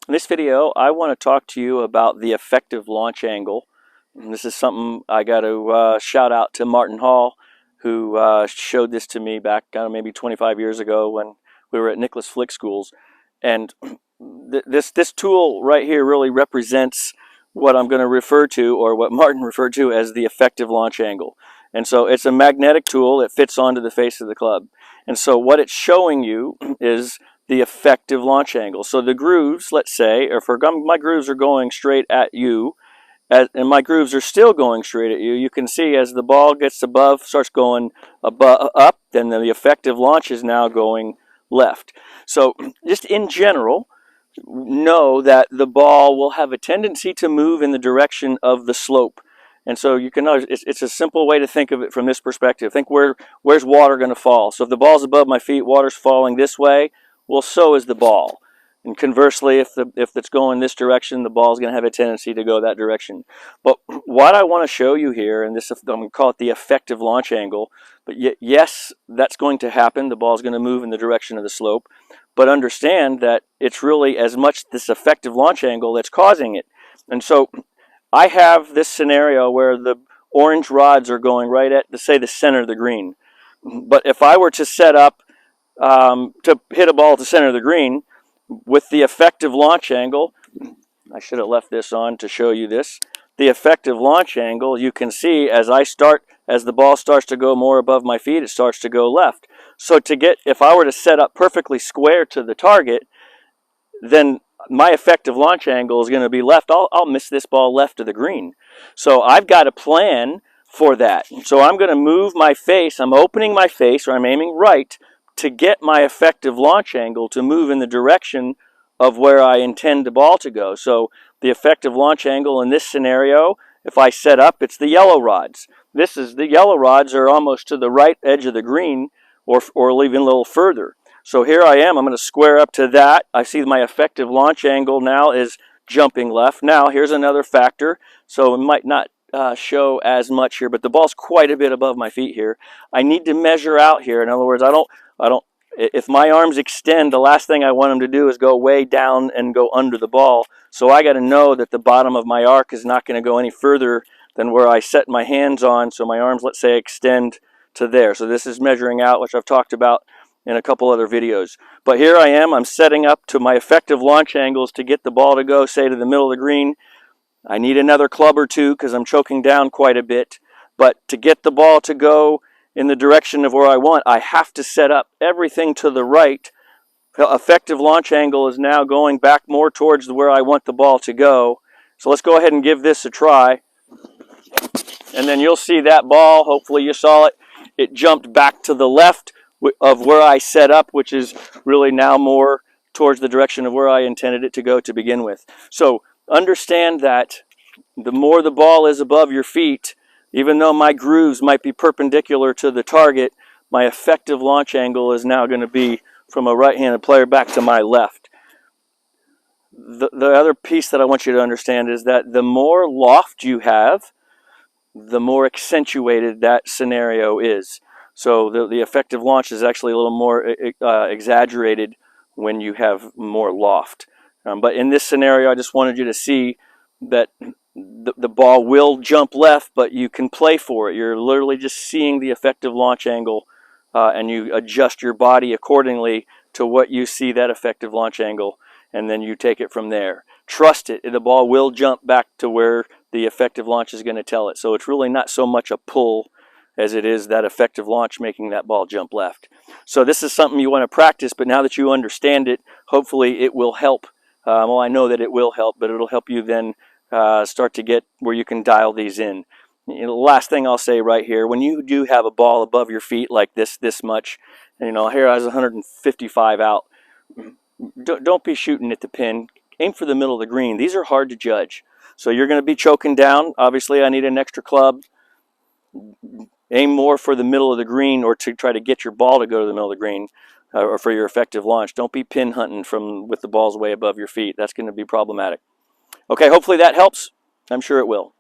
In this video, I want to talk to you about the effective launch angle. And this is something I got to shout out to Martin Hall, who showed this to me back maybe 25 years ago when we were at Nicklaus-Flick Schools. And this tool right here really represents what I'm going to refer to, or what Martin referred to as, the effective launch angle. And so it's a magnetic tool that fits onto the face of the club. And so what it's showing you is the effective launch angle. So the grooves, let's say, or for my grooves are going straight at you, and my grooves are still going straight at you. You can see as the ball gets above, starts going up, then the effective launch is now going left. So just in general, know that the ball will have a tendency to move in the direction of the slope. And so you can notice it's a simple way to think of it from this perspective. Think where's water going to fall? So if the ball's above my feet, water's falling this way. Well, so is the ball. And conversely, if it's going this direction, the ball's going to have a tendency to go that direction. But what I want to show you here, and this, I'm going to call it the effective launch angle, but yes, that's going to happen. The ball's going to move in the direction of the slope. But understand that it's really as much this effective launch angle that's causing it. And so I have this scenario where the orange rods are going right at, say, the center of the green. But if I were to set up to hit a ball at the center of the green with the effective launch angle, I should have left this on to show you this. The effective launch angle, you can see as the ball starts to go more above my feet, it starts to go left. So if I were to set up perfectly square to the target, then my effective launch angle is going to be left. I'll miss this ball left of the green. So I've got a plan for that. So I'm going to move my face. I'm opening my face, or I'm aiming right, to get my effective launch angle to move in the direction of where I intend the ball to go. So the effective launch angle in this scenario, if I set up, it's the yellow rods. The yellow rods are almost to the right edge of the green, or even a little further. So here I am, I'm going to square up to that. I see my effective launch angle now is jumping left. Now here's another factor. So it might not show as much here, but the ball's quite a bit above my feet here. I need to measure out here. In other words, if my arms extend, the last thing I want them to do is go way down and go under the ball. So I got to know that the bottom of my arc is not going to go any further than where I set my hands on. So my arms, let's say, extend to there. So this is measuring out, which I've talked about in a couple other videos. But here I am, I'm setting up to my effective launch angles to get the ball to go, say, to the middle of the green. I need another club or two because I'm choking down quite a bit. But to get the ball to go in the direction of where I want, I have to set up everything to the right. The effective launch angle is now going back more towards where I want the ball to go. So let's go ahead and give this a try. And then you'll see that ball, hopefully you saw it, it jumped back to the left of where I set up, which is really now more towards the direction of where I intended it to go to begin with. So understand that the more the ball is above your feet, even though my grooves might be perpendicular to the target, my effective launch angle is now going to be from a right-handed player back to my left. The other piece that I want you to understand is that the more loft you have, the more accentuated that scenario is. So the effective launch is actually a little more exaggerated when you have more loft. But in this scenario, I just wanted you to see that the ball will jump left, but you can play for it. You're literally just seeing the effective launch angle, and you adjust your body accordingly to what you see that effective launch angle, and then you take it from there. Trust it. The ball will jump back to where the effective launch is going to tell it. So it's really not so much a pull as it is that effective launch making that ball jump left. So this is something you want to practice, but now that you understand it, hopefully it will help. Well, I know that it will help, but it'll help you then start to get where you can dial these in. You know, last thing I'll say right here, when you do have a ball above your feet like this much, and, here I was 155 out, don't be shooting at the pin. Aim for the middle of the green. These are hard to judge. So you're going to be choking down. Obviously, I need an extra club. Aim more for the middle of the green, or to try to get your ball to go to the middle of the green, or for your effective launch. Don't be pin hunting with the balls way above your feet. That's going to be problematic. Okay, hopefully that helps. I'm sure it will.